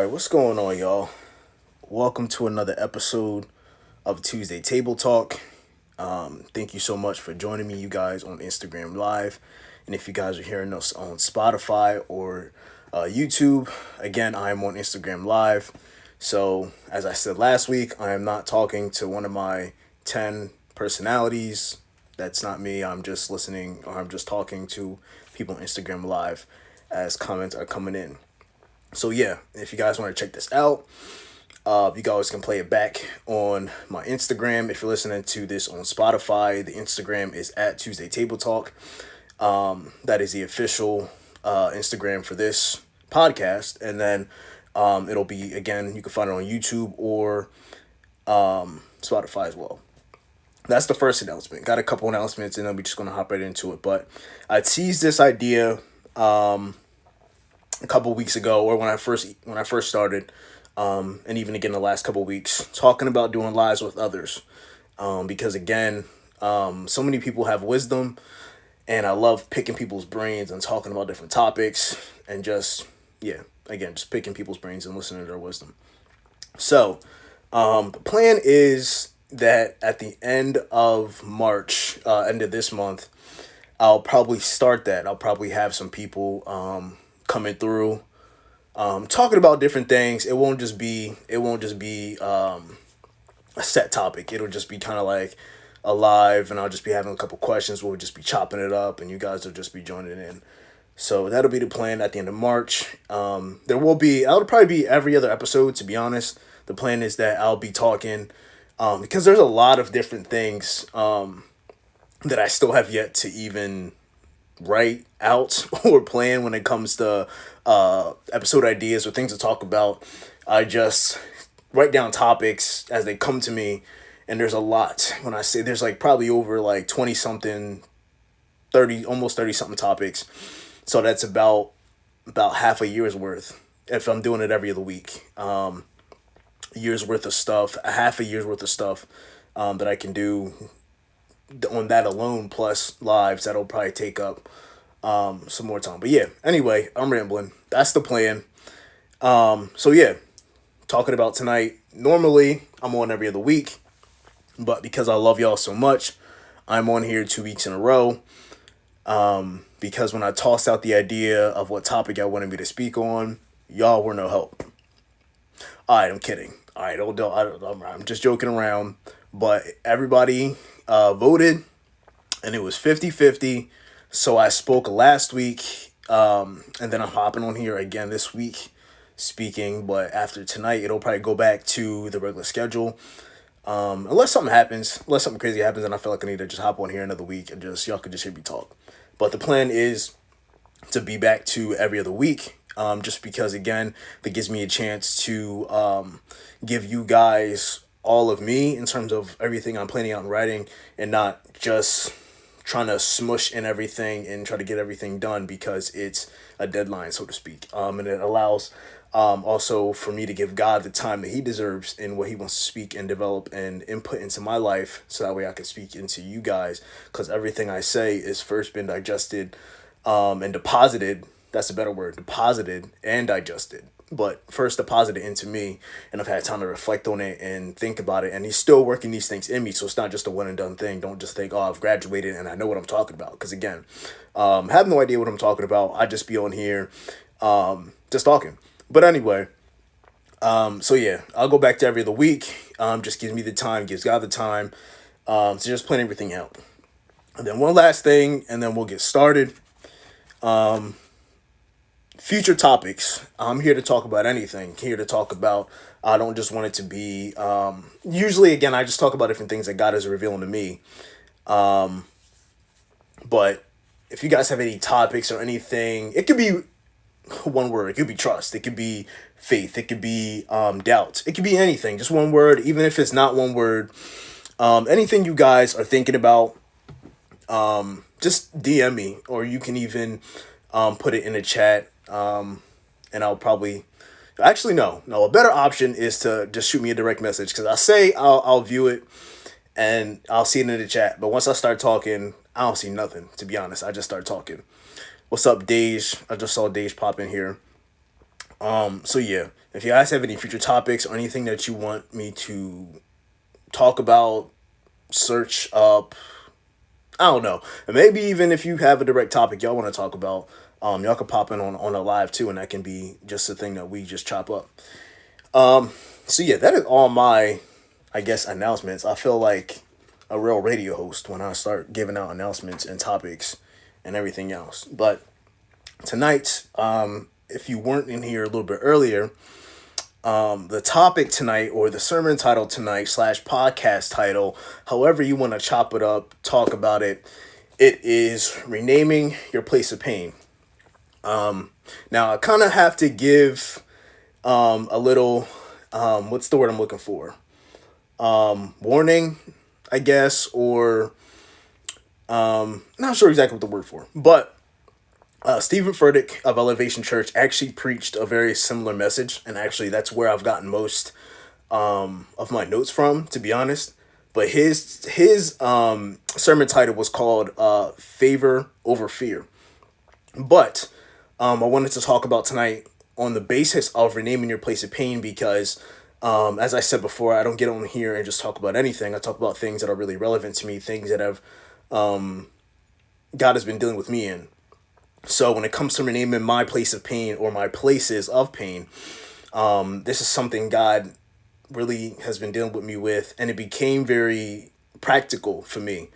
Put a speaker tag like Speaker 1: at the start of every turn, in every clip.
Speaker 1: All right, what's going on, y'all? Welcome to another episode of Tuesday Table Talk. Thank you so much for joining me, you guys, on Instagram Live. And if you guys are hearing us on Spotify or YouTube, again, I am on Instagram Live. So, as I said last week, I am not talking to one of my 10 personalities. That's not me. I'm just listening, or I'm just talking to people on Instagram Live as comments are coming in. So yeah, if you guys want to check this out, you guys can play it back on my Instagram. If you're listening to this on Spotify, the Instagram is at Tuesday Table Talk. That is the official Instagram for this podcast, and then it'll be, again, you can find it on YouTube or Spotify as well. That's the first announcement. Got a couple announcements, and then we're just gonna hop right into it. But I teased this idea a couple weeks ago, or when I first started, and even again the last couple weeks, talking about doing lives with others, because again, so many people have wisdom, and I love picking people's brains and talking about different topics, and just, yeah, again, just picking people's brains and listening to their wisdom. So, the plan is that at the end of March, end of this month, I'll probably start that. I'll probably have some people coming through, talking about different things. It won't just be a set topic. It'll just be kind of like alive, and I'll just be having a couple questions. We'll just be chopping it up, and you guys will just be joining in. So that'll be the plan at the end of March. That'll probably be every other episode, to be honest. The plan is that I'll be talking, because there's a lot of different things that I still have yet to even write out or plan when it comes to episode ideas or things to talk about. I just write down topics as they come to me, and there's a lot. When I say there's like probably over like 20 something, 30, almost 30 something topics. So that's about half a year's worth if I'm doing it every other week. Year's worth of stuff, a half a year's worth of stuff that I can do on that alone, plus lives that'll probably take up some more time. But yeah, anyway, I'm rambling. That's the plan. So yeah, talking about tonight. Normally, I'm on every other week, but because I love y'all so much, I'm on here 2 weeks in a row. Because when I tossed out the idea of what topic I wanted me to speak on, y'all were no help. All right, I'm kidding. All right, I'm just joking around. But everybody voted, and it was 50-50. So I spoke last week, and then I'm hopping on here again this week speaking. But after tonight, it'll probably go back to the regular schedule. Unless something crazy happens, and I feel like I need to just hop on here another week and just y'all could just hear me talk. But the plan is to be back to every other week. Just because, again, that gives me a chance to give you guys all of me in terms of everything I'm planning out and writing, and not just trying to smush in everything and try to get everything done because it's a deadline, so to speak. And it allows also for me to give God the time that he deserves in what he wants to speak and develop and input into my life, so that way I can speak into you guys, because everything I say is first been digested and deposited. That's a better word, deposited and digested. But first deposited into me, and I've had time to reflect on it and think about it. And he's still working these things in me, so it's not just a one and done thing. Don't just think, oh, I've graduated and I know what I'm talking about. Because again, I have no idea what I'm talking about. I just be on here just talking. But anyway, so yeah, I'll go back to every other week. Just gives me the time, gives God the time to just plan everything out. And then one last thing, and then we'll get started. Future topics. I'm here to talk about anything. Here to talk about. I don't just want it to be. Usually, again, I just talk about different things that God is revealing to me. But if you guys have any topics or anything, it could be one word. It could be trust. It could be faith. It could be doubt. It could be anything. Just one word. Even if it's not one word. Anything you guys are thinking about. Just DM me, or you can even put it in the chat. And I'll probably, actually, no, a better option is to just shoot me a direct message, because I'll view it and I'll see it in the chat. But once I start talking, I don't see nothing, to be honest. I just start talking. What's up, Dej? I just saw Dej pop in here. So yeah, If you guys have any future topics or anything that you want me to talk about, search up, I don't know. And maybe even if you have a direct topic y'all want to talk about, y'all can pop in on a live too, and that can be just a thing that we just chop up. So yeah, that is all my, I guess, announcements. I feel like a real radio host when I start giving out announcements and topics and everything else. But tonight, if you weren't in here a little bit earlier, the topic tonight, or the sermon title tonight slash podcast title, however you want to chop it up, talk about it, it is renaming your place of pain. Now I kind of have to give a little, what's the word I'm looking for? Warning, I guess, or not sure exactly what the word for, but Stephen Furtick of Elevation Church actually preached a very similar message, and actually that's where I've gotten most of my notes from, to be honest. But his sermon title was called "Favor Over Fear." But I wanted to talk about tonight on the basis of renaming your place of pain, because as I said before, I don't get on here and just talk about anything. I talk about things that are really relevant to me, things that have God has been dealing with me in. So when it comes to renaming my place of pain, or my places of pain, this is something God really has been dealing with me with, and it became very practical for me.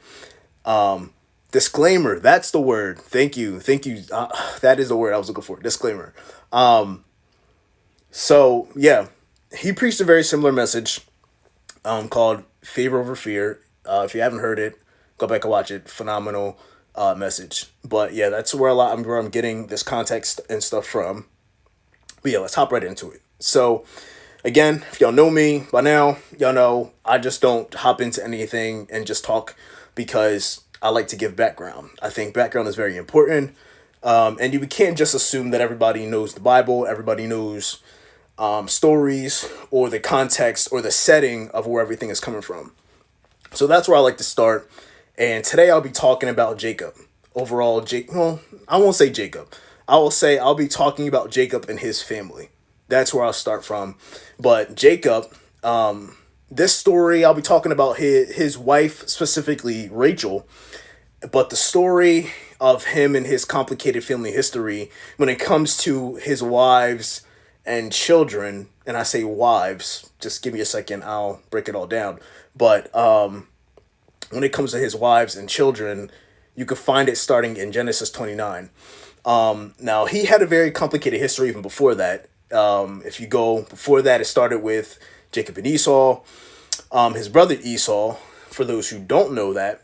Speaker 1: Disclaimer, that's the word. Thank you. That is the word I was looking for. Disclaimer. So yeah, he preached a very similar message called Favor Over Fear. If you haven't heard it, go back and watch it. Phenomenal message. But yeah, that's where where I'm getting this context and stuff from. But yeah, let's hop right into it. So again, if y'all know me by now, y'all know I just don't hop into anything and just talk, because I like to give background. I think background is very important. And you can't just assume that everybody knows the Bible, everybody knows stories, or the context or the setting of where everything is coming from. So that's where I like to start. And today I'll be talking about Jacob. Overall, well, I won't say Jacob. I will say I'll be talking about Jacob and his family. That's where I'll start from. But Jacob, this story, I'll be talking about his wife, specifically Rachel. But the story of him and his complicated family history, when it comes to his wives and children, and I say wives, just give me a second, I'll break it all down. But when it comes to his wives and children, you could find it starting in Genesis 29. Now, he had a very complicated history even before that. If you go before that, it started with Jacob and Esau. His brother Esau, for those who don't know that,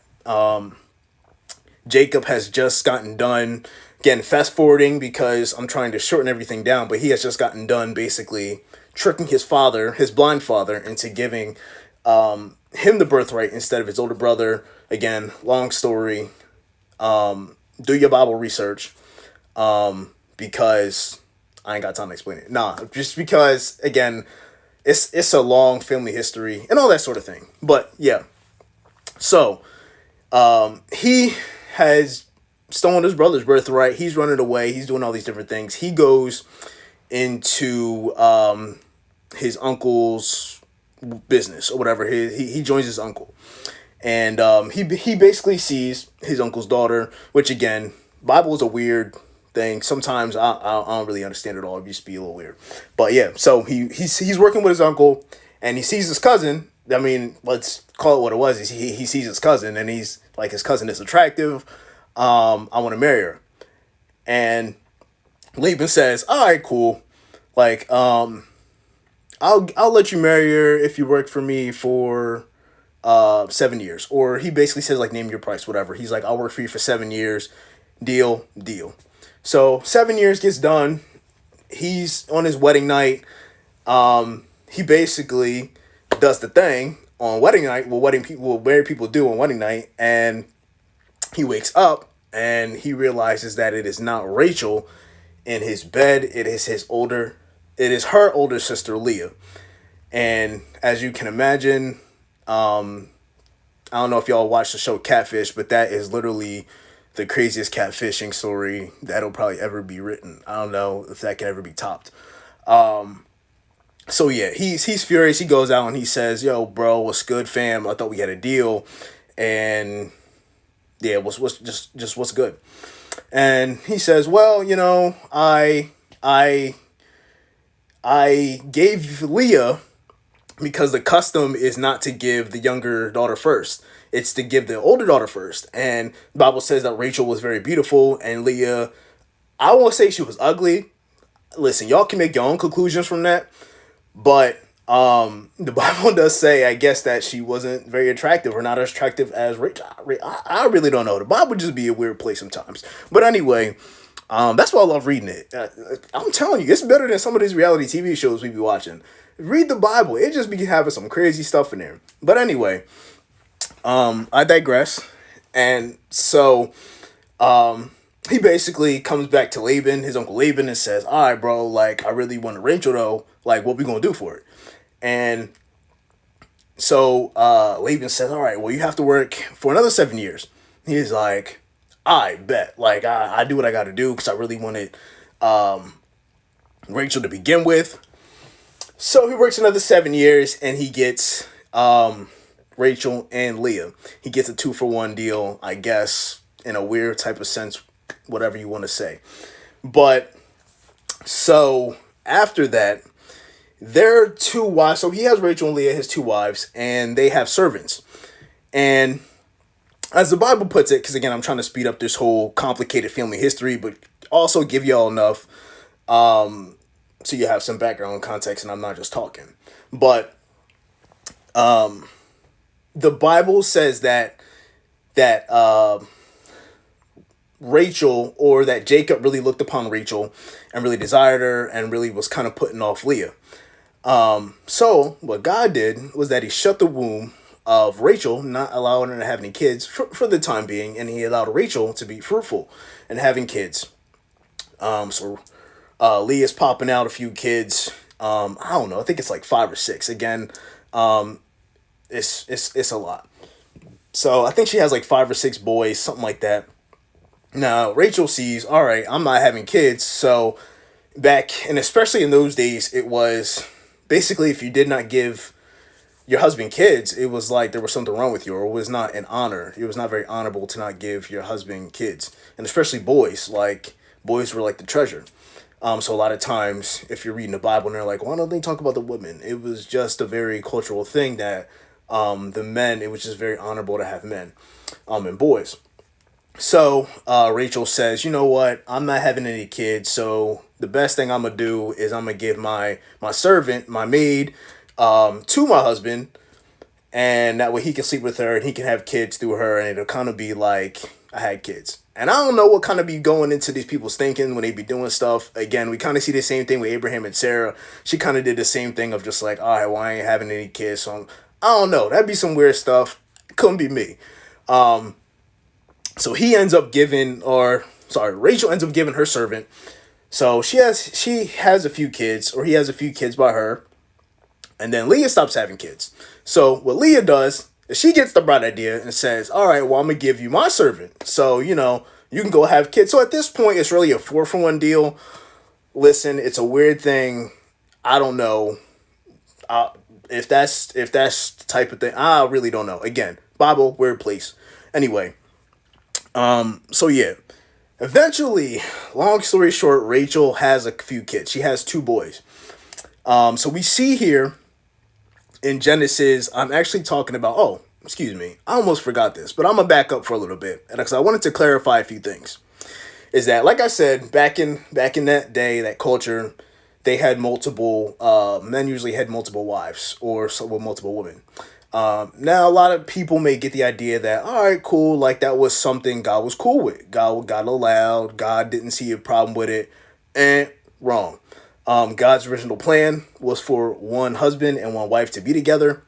Speaker 1: Jacob has just gotten done, again, fast forwarding because I'm trying to shorten everything down, but he has just gotten done basically tricking his father, his blind father, into giving him the birthright instead of his older brother. Again, long story. Do your Bible research, because I ain't got time to explain it. Nah, just because, again, it's a long family history and all that sort of thing. But yeah, so he has stolen his brother's birthright. He's running away. He's doing all these different things. He goes into his uncle's business or whatever. He joins his uncle, and he basically sees his uncle's daughter, which again, Bible is a weird thing. Sometimes I don't really understand it all. It used to be a little weird, but yeah. So he's working with his uncle, and he sees his cousin. I mean, let's call it what it was. He sees his cousin, and he's like, his cousin is attractive. I want to marry her. And Laban says, all right, cool. Like, I'll let you marry her if you work for me for 7 years. Or he basically says, like, name your price, whatever. He's like, I'll work for you for 7 years. Deal. So 7 years gets done. He's on his wedding night. He basically does the thing on wedding night, what married people do on wedding night, and he wakes up and he realizes that it is not Rachel in his bed. It is her older sister Leah. And as you can imagine, I don't know if y'all watch the show Catfish, but that is literally the craziest catfishing story that'll probably ever be written. I don't know if that can ever be topped. So yeah, he's furious. He goes out and he says, "Yo, bro, what's good, fam? I thought we had a deal, and yeah, what's just what's good?" And he says, "Well, I I gave Leah because the custom is not to give the younger daughter first. It's to give the older daughter first. And the Bible says that Rachel was very beautiful and Leah, I won't say she was ugly. Listen, y'all can make your own conclusions from that, but the Bible does say, I guess, that she wasn't very attractive or not as attractive as Rachel. I really don't know. The Bible just be a weird place sometimes. But anyway, that's why I love reading it. I'm telling you, it's better than some of these reality TV shows we be watching. Read the Bible. It just be having some crazy stuff in there. But anyway, I digress. And so he basically comes back to Laban, his uncle Laban, and says, "All right, bro, like, I really want Rachel, though. Like, what we gonna do for it?" And so Laban says, "All right, well, you have to work for another 7 years." He's like, "I bet. Like, I do what I got to do because I really wanted Rachel to begin with." So he works another 7 years and he gets Rachel and Leah. He gets a 2-for-1 deal, I guess, in a weird type of sense, whatever you want to say. But so after that, their two wives, so he has Rachel and Leah, his two wives, and they have servants. And as the Bible puts it, because again, I'm trying to speed up this whole complicated family history, but also give y'all enough so you have some background context and I'm not just talking. But the Bible says that Rachel, or that Jacob really looked upon Rachel and really desired her and really was kind of putting off Leah. So what God did was that he shut the womb of Rachel, not allowing her to have any kids for the time being, and he allowed Rachel to be fruitful and having kids. So Leah's popping out a few kids. I don't know. I think it's like 5 or 6. Again, it's a lot. So I think she has like 5 or 6 boys, something like that. Now Rachel sees, all right, I'm not having kids, so back, and especially in those days, it was basically if you did not give your husband kids, it was like there was something wrong with you, or it was not an honor. It was not very honorable to not give your husband kids, and especially boys. Like, boys were like the treasure. So a lot of times, if you're reading the Bible and they're like, why don't they talk about the women? It was just a very cultural thing that the men, it was just very honorable to have men and boys. So Rachel says, you know what? I'm not having any kids, so the best thing I'm gonna do is I'm gonna give my servant, my maid, to my husband, and that way he can sleep with her and he can have kids through her, and it'll kind of be like I had kids. And I don't know what kind of be going into these people's thinking when they be doing stuff. Again, we kind of see the same thing with Abraham and Sarah. She kind of did the same thing of just like, all right, well, I ain't having any kids, so I don't know. That'd be some weird stuff. Couldn't be me. So he ends up giving, or sorry, Rachel ends up giving her servant. So she has a few kids, or he has a few kids by her, and then Leah stops having kids. So what Leah does is she gets the bright idea and says, all right, well, I'm gonna give you my servant, so you can go have kids. So at this point, it's really a 4-for-1 deal. Listen, it's a weird thing. I don't know if that's the type of thing. I really don't know. Again, Bible, weird place. Anyway. So yeah, eventually, long story short, Rachel has a few kids. She has 2 boys. So we see here in Genesis, I'm actually talking about, oh, excuse me, I almost forgot this, but I'm gonna back up for a little bit, because I wanted to clarify a few things. Is that, like I said, back in that day, that culture, they had multiple, men usually had multiple wives, or with multiple women. Now a lot of people may get the idea that, all right, cool, like that was something God was cool with. God allowed, God didn't see a problem with it. And wrong. God's original plan was for one husband and one wife to be together.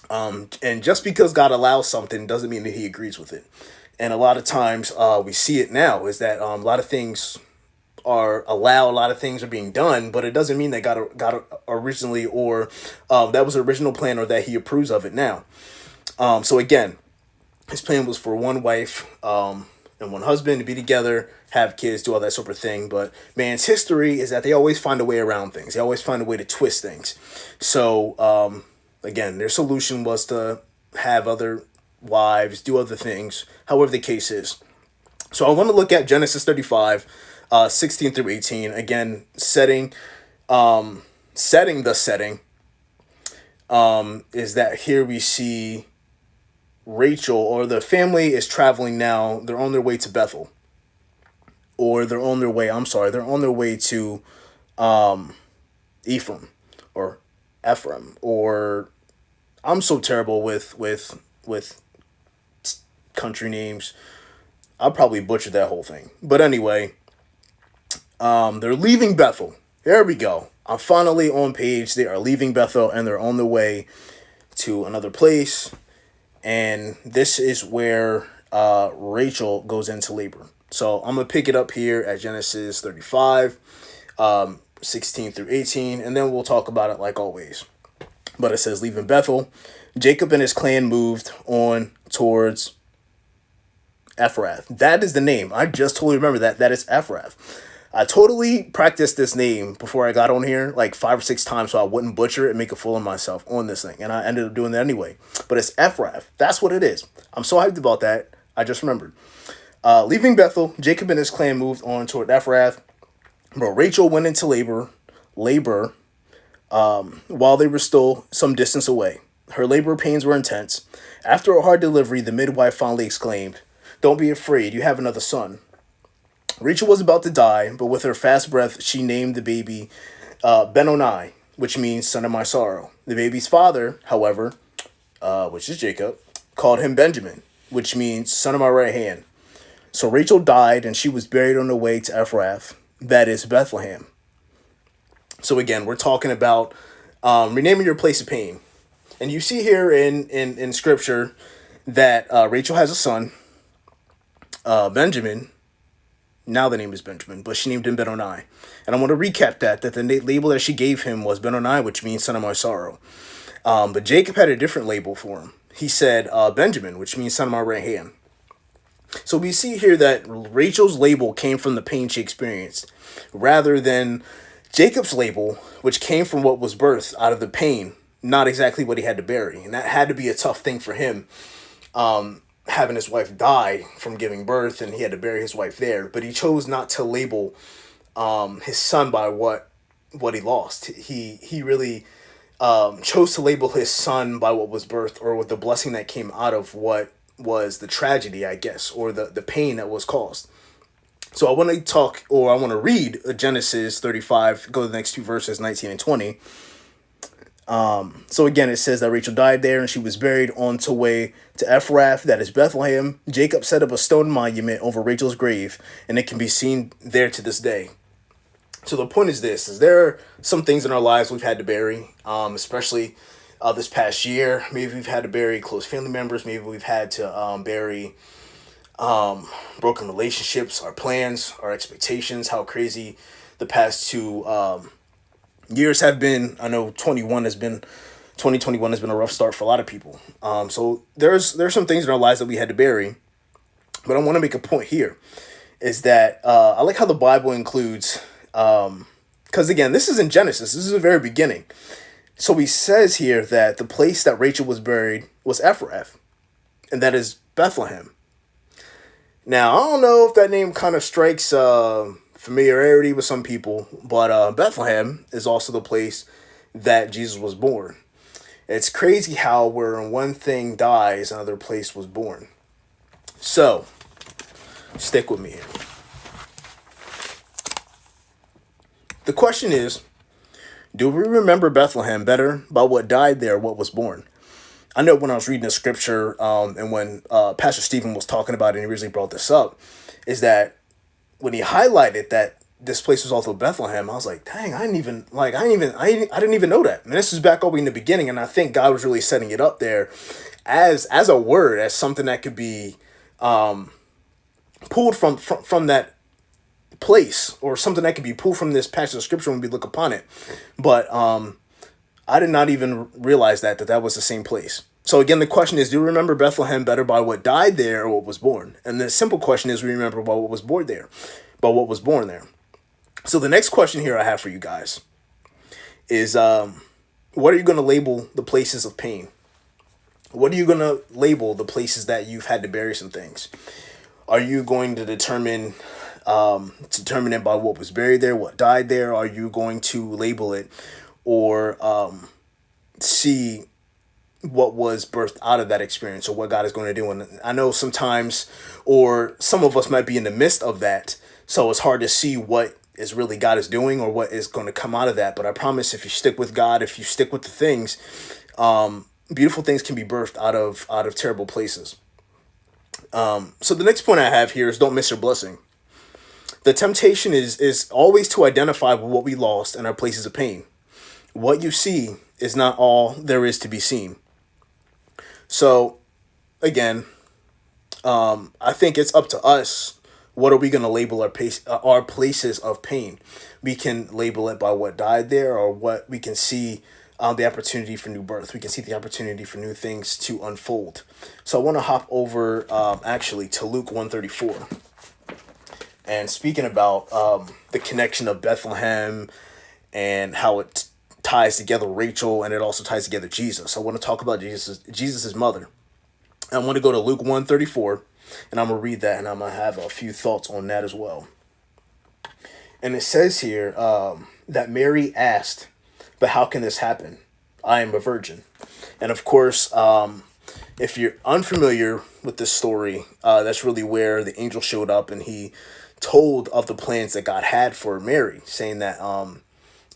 Speaker 1: And just because God allows something doesn't mean that he agrees with it. And a lot of times we see it now is that a lot of things are allowed, a lot of things are being done, but it doesn't mean that God originally, or that was the original plan, or that he approves of it now. So again, his plan was for one wife, and one husband, to be together, have kids, do all that sort of thing. But man's history is that they always find a way around things. They always find a way to twist things. So again, their solution was to have other wives, do other things, however the case is. So I want to look at Genesis 35, 16 through 18. Again, setting the setting is that here we see Rachel, or the family is traveling now. They're on their way to Bethel. Or they're on their way, they're on their way to Ephraim or Ephraim, or I'm so terrible with country names. I'll probably butcher that whole thing. But anyway, they're leaving Bethel. There we go. I'm finally on page. They are leaving Bethel and they're on their way to another place. And this is where Rachel goes into labor. So I'm going to pick it up here at Genesis 35, 16 through 18, and then we'll talk about it like always. But it says, leaving Bethel, Jacob and his clan moved on towards Ephrath. That is the name. I just totally remember that. That is Ephrath. I totally practiced this name before I got on here like 5 or 6 times so I wouldn't butcher it and make a fool of myself on this thing. And I ended up doing that anyway. But it's Ephrath. That's what it is. I'm so hyped about that. I just remembered. Leaving Bethel, Jacob and his clan moved on toward Ephrath. But Rachel went into labor while they were still some distance away. Her labor pains were intense. After a hard delivery, the midwife finally exclaimed, "Don't be afraid, you have another son." Rachel was about to die, but with her fast breath, she named the baby Benoni, which means son of my sorrow. The baby's father, however, which is Jacob, called him Benjamin, which means son of my right hand. So Rachel died, and she was buried on the way to Ephrath, that is Bethlehem. So again, we're talking about renaming your place of pain. And you see here in Scripture that Rachel has a son, Benjamin. Now the name is Benjamin, but she named him Benoni. And I want to recap that the label that she gave him was Benoni, which means son of my sorrow. But Jacob had a different label for him. He said Benjamin, which means son of my right hand. So we see here that Rachel's label came from the pain she experienced, rather than Jacob's label, which came from what was birthed out of the pain, not exactly what he had to bury. And that had to be a tough thing for him, having his wife die from giving birth, and he had to bury his wife there. But he chose not to label his son by what he lost. He really chose to label his son by what was birthed, or with the blessing that came out of what was the tragedy, I guess, or the pain that was caused. So I want to read Genesis 35, go to the next 2 verses, 19 and 20. So again, it says that Rachel died there and she was buried on the way to Ephrath, that is Bethlehem. Jacob set up a stone monument over Rachel's grave, and it can be seen there to this day. So the point is this, is there are some things in our lives we've had to bury, especially this past year. Maybe we've had to bury close family members. Maybe we've had to bury broken relationships, our plans, our expectations, how crazy the past 2 years have been. I know 2021 has been a rough start for a lot of people. So there's some things in our lives that we had to bury. But I want to make a point here, is that I like how the Bible includes, because again, this is in Genesis. This is the very beginning. So he says here that the place that Rachel was buried was Ephrath, and that is Bethlehem. Now, I don't know if that name kind of strikes familiarity with some people, but Bethlehem is also the place that Jesus was born. It's crazy how where one thing dies, another place was born. So, stick with me here. The question is, do we remember Bethlehem better by what died there, what was born? I know when I was reading the scripture, and when Pastor Stephen was talking about it, and he originally brought this up, is that when he highlighted that this place was also Bethlehem, I was like, dang, I didn't even know that. And this is back all the way in the beginning, and I think God was really setting it up there as a word, as something that could be pulled from that place, or something that could be pulled from this passage of scripture when we look upon it. But I did not even realize that was the same place. So again, the question is, do you remember Bethlehem better by what died there or what was born? And the simple question is, we remember by what was born there, by what was born there. So the next question here I have for you guys is, what are you going to label the places of pain? What are you going to label the places that you've had to bury some things? Are you going to determine it by what was buried there, what died there? Are you going to label it or see what was birthed out of that experience or what God is going to do? And I know sometimes, or some of us might be in the midst of that, so it's hard to see what is really God is doing or what is going to come out of that. But I promise, if you stick with God, if you stick with the things, beautiful things can be birthed out of terrible places. So the next point I have here is, don't miss your blessing. The temptation is always to identify with what we lost and our places of pain. What you see is not all there is to be seen. So, again, I think it's up to us. What are we going to label our places of pain? We can label it by what died there, or what we can see the opportunity for new birth. We can see the opportunity for new things to unfold. So I want to hop over actually to Luke 134. And speaking about the connection of Bethlehem and how it ties together Rachel, and it also ties together Jesus. I want to talk about Jesus's mother. I want to go to Luke 134, and I'm going to read that, and I'm going to have a few thoughts on that as well. And it says here that Mary asked, "But how can this happen? I am a virgin." And of course, if you're unfamiliar with this story, that's really where the angel showed up and he told of the plans that God had for Mary, saying that,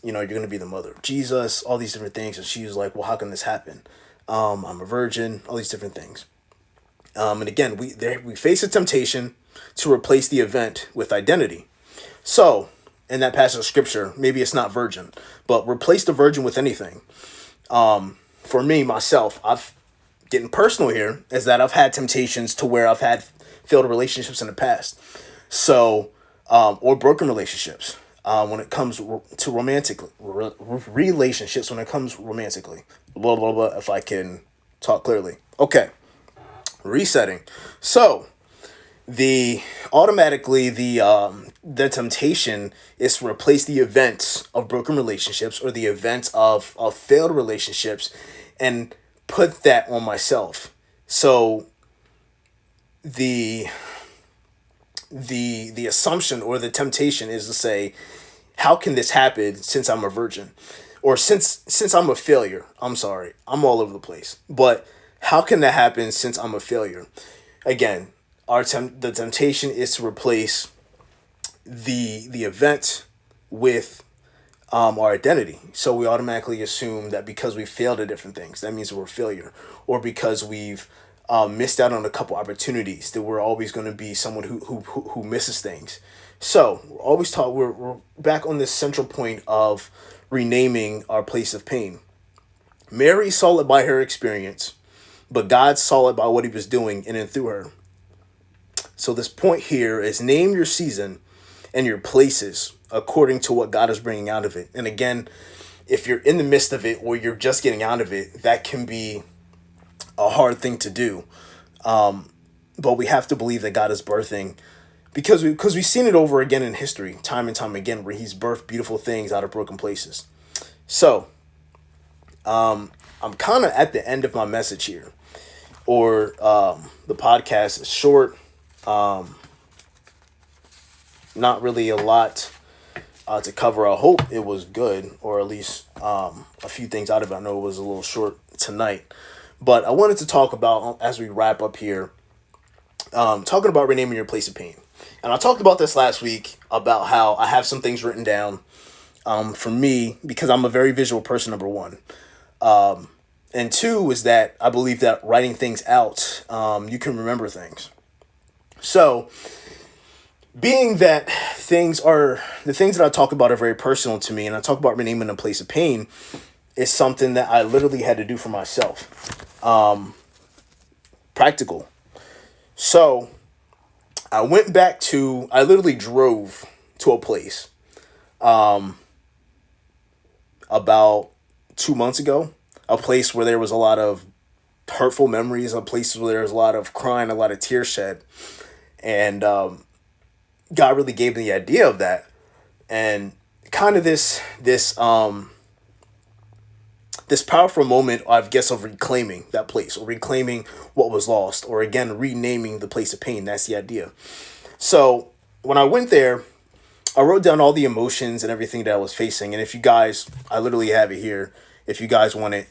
Speaker 1: you're going to be the mother of Jesus, all these different things. And she was like, well, how can this happen? I'm a virgin, all these different things. And again, we face a temptation to replace the event with identity. So in that passage of scripture, maybe it's not virgin, but replace the virgin with anything. For me, myself, getting personal here, is that I've had temptations to where I've had failed relationships in the past. So, or broken relationships, when it comes to romantic relationships, when it comes romantically, blah, blah, blah, if I can talk clearly. Okay. Resetting. So the temptation is to replace the events of broken relationships or the events of failed relationships and put that on myself. So the assumption or the temptation is to say, how can this happen since I'm a virgin? Or since I'm a failure? I'm sorry, I'm all over the place. But how can that happen since I'm a failure? Again, the temptation is to replace the event with our identity. So we automatically assume that because we failed at different things, that means we're a failure. Or because we've missed out on a couple opportunities, that we're always going to be someone who misses things. So we're always taught, we're back on this central point of renaming our place of pain. Mary saw it by her experience, but God saw it by what he was doing in and through her. So this point here is, name your season and your places according to what God is bringing out of it. And again, if you're in the midst of it or you're just getting out of it, that can be a hard thing to do. But we have to believe that God is birthing, because we've seen it over again in history, time and time again, where he's birthed beautiful things out of broken places. So I'm kind of at the end of my message here, or the podcast is short. Not really a lot to cover. I hope it was good, or at least a few things out of it. I know it was a little short tonight, but I wanted to talk about, as we wrap up here, talking about renaming your place of pain. And I talked about this last week about how I have some things written down for me, because I'm a very visual person, number one. And two is that I believe that writing things out, you can remember things. So being that the things that I talk about are very personal to me, and I talk about renaming a place of pain, is something that I literally had to do for myself. Practical. So I literally drove to a place about 2 months ago, a place where there was a lot of hurtful memories of places where there's a lot of crying, a lot of tears shed. And God really gave me the idea of that. And kind of this powerful moment, I guess, of reclaiming that place, or reclaiming what was lost, or again renaming the place of pain. That's the idea. So when I went there, I wrote down all the emotions and everything that I was facing. And if you guys, I literally have it here. If you guys want it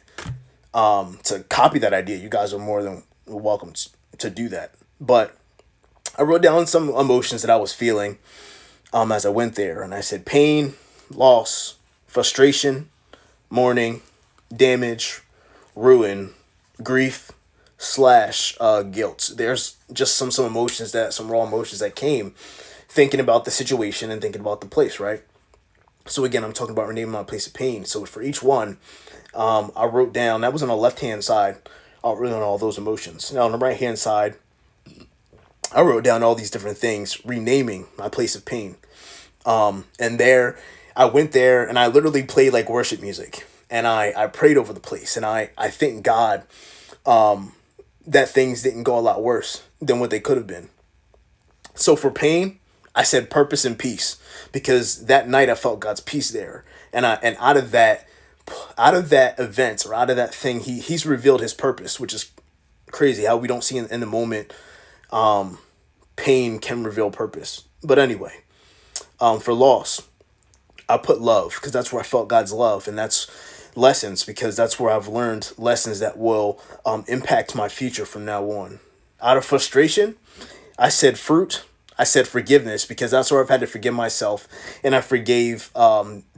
Speaker 1: to copy that idea, you guys are more than welcome to do that. But I wrote down some emotions that I was feeling as I went there, and I said pain, loss, frustration, mourning, damage, ruin, grief, slash guilt. There's just some emotions, that some raw emotions that came thinking about the situation and thinking about the place, right? So again, I'm talking about renaming my place of pain. So for each one, I wrote down, that was on the left hand side. I wrote down all those emotions. Now on the right hand side, I wrote down all these different things, renaming my place of pain. And there, I went there and I literally played like worship music, and I prayed over the place, and I thank God that things didn't go a lot worse than what they could have been. So for pain, I said purpose and peace, because that night I felt God's peace there. And out of that event, or out of that thing, he's revealed his purpose, which is crazy how we don't see in the moment pain can reveal purpose. But anyway, for loss, I put love, because that's where I felt God's love, and that's lessons, because that's where I've learned lessons that will impact my future from now on. Out of frustration, I said fruit. I said forgiveness, because that's where I've had to forgive myself, and I forgave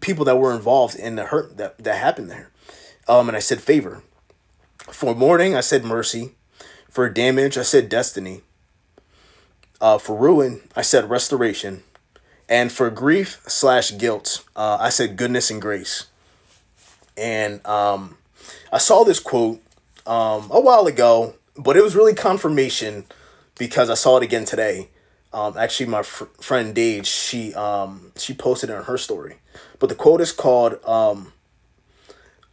Speaker 1: people that were involved in the hurt that happened there. And I said favor. For mourning, I said mercy. For damage, I said destiny. For ruin, I said restoration. And for grief slash guilt, I said goodness and grace. And I saw this quote a while ago, but it was really confirmation, because I saw it again today. Actually, my friend Dage, she posted it on her story. But the quote is called,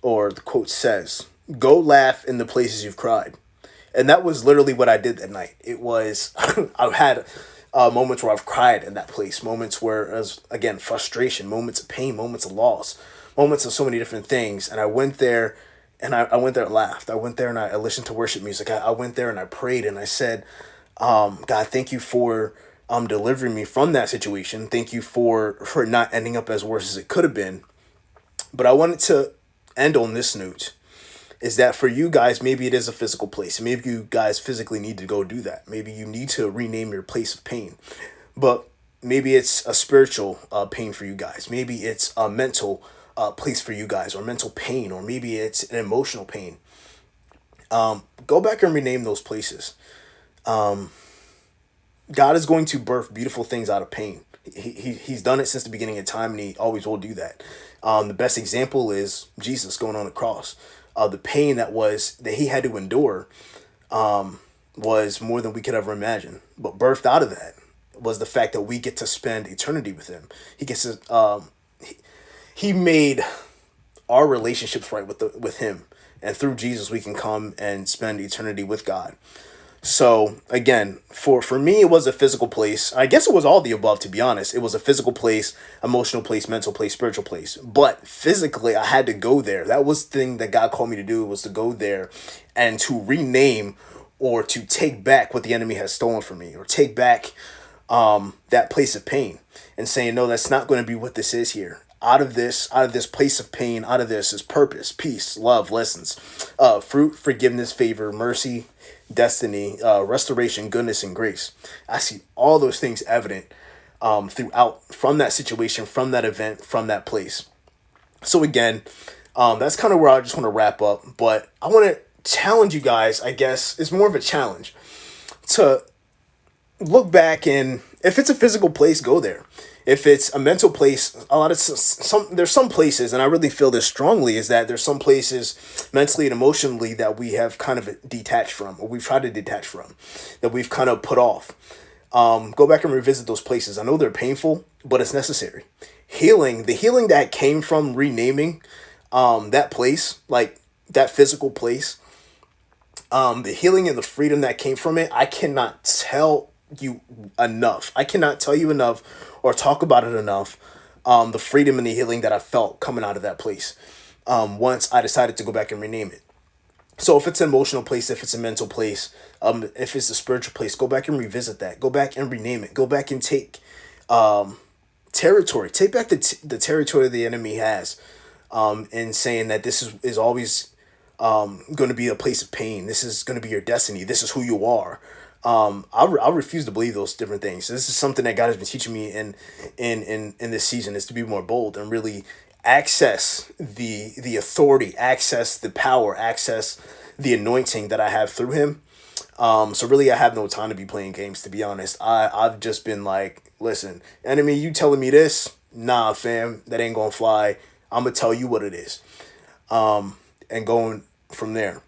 Speaker 1: or the quote says, "Go laugh in the places you've cried." And that was literally what I did that night. It was, I've had moments where I've cried in that place, moments where, as again, frustration, moments of pain, moments of loss, moments of so many different things. And I went there, and I went there and laughed. I went there and I listened to worship music. I went there and I prayed, and I said, God, thank you for delivering me from that situation. Thank you for not ending up as worse as it could have been. But I wanted to end on this note, is that for you guys, maybe it is a physical place. Maybe you guys physically need to go do that. Maybe you need to rename your place of pain. But maybe it's a spiritual pain for you guys. Maybe it's a mental place for you guys, or mental pain, or maybe it's an emotional pain. Go back and rename those places. God is going to birth beautiful things out of pain. He's done it since the beginning of time, and he always will do that. The best example is Jesus going on the cross. The pain that he had to endure was more than we could ever imagine. But birthed out of that was the fact that we get to spend eternity with him. He gets to he made our relationships right with him, and through Jesus we can come and spend eternity with God. So again, for me, it was a physical place. I guess it was all the above, to be honest. It was a physical place, emotional place, mental place, spiritual place. But physically, I had to go there. That was the thing that God called me to do, was to go there and to rename, or to take back what the enemy has stolen from me, or take back that place of pain, and saying, no, that's not going to be what this is here. Out of this place of pain, out of this is purpose, peace, love, lessons, fruit, forgiveness, favor, mercy, destiny, restoration, goodness, and grace. I see all those things evident throughout, from that situation, from that event, from that place. So again, that's kind of where I just want to wrap up. But I want to challenge you guys, I guess, it's more of a challenge to look back, and if it's a physical place, go there. If it's a mental place, there's some places, and I really feel this strongly, is that there's some places mentally and emotionally that we have kind of detached from, or we've tried to detach from, that we've kind of put off. Go back and revisit those places. I know they're painful, but it's necessary. The healing that came from renaming that place, like that physical place, The healing and the freedom that came from it, I cannot tell you enough. I cannot tell you enough or talk about it enough. The freedom and the healing that I felt coming out of that place. Once I decided to go back and rename it. So if it's an emotional place, if it's a mental place, if it's a spiritual place, go back and revisit that. Go back and rename it. Go back and take territory. Take back the territory the enemy has, and saying that this is always going to be a place of pain. This is going to be your destiny. This is who you are. I refuse to believe those different things. This is something that God has been teaching me in this season, is to be more bold and really access the authority, access the power, access the anointing that I have through Him. So really, I have no time to be playing games. To be honest, I've just been like, listen, enemy, you telling me this? Nah, fam, that ain't gonna fly. I'm gonna tell you what it is, and going from there.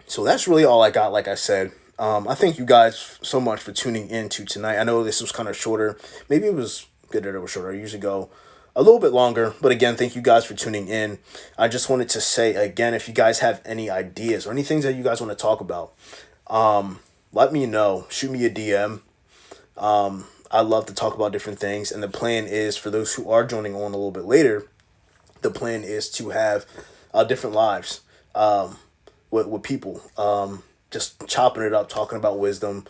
Speaker 1: So that's really all I got. Like I said, I thank you guys so much for tuning in to tonight. I know this was kind of shorter. Maybe it was good that it was shorter. I usually go a little bit longer. But again, thank you guys for tuning in. I just wanted to say again, if you guys have any ideas or any things that you guys want to talk about, let me know. Shoot me a DM. I love to talk about different things. And the plan is, for those who are joining on a little bit later, the plan is to have different lives, with people. Just chopping it up, talking about wisdom,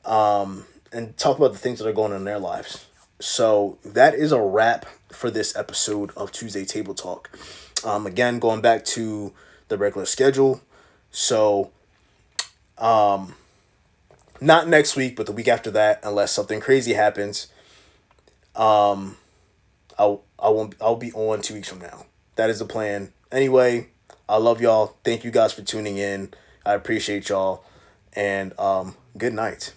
Speaker 1: and talk about the things that are going on in their lives. So that is a wrap for this episode of Tuesday Table Talk. Again, going back to the regular schedule. So, not next week, but the week after that, unless something crazy happens. I'll be on 2 weeks from now. That is the plan. Anyway, I love y'all. Thank you guys for tuning in. I appreciate y'all, and good night.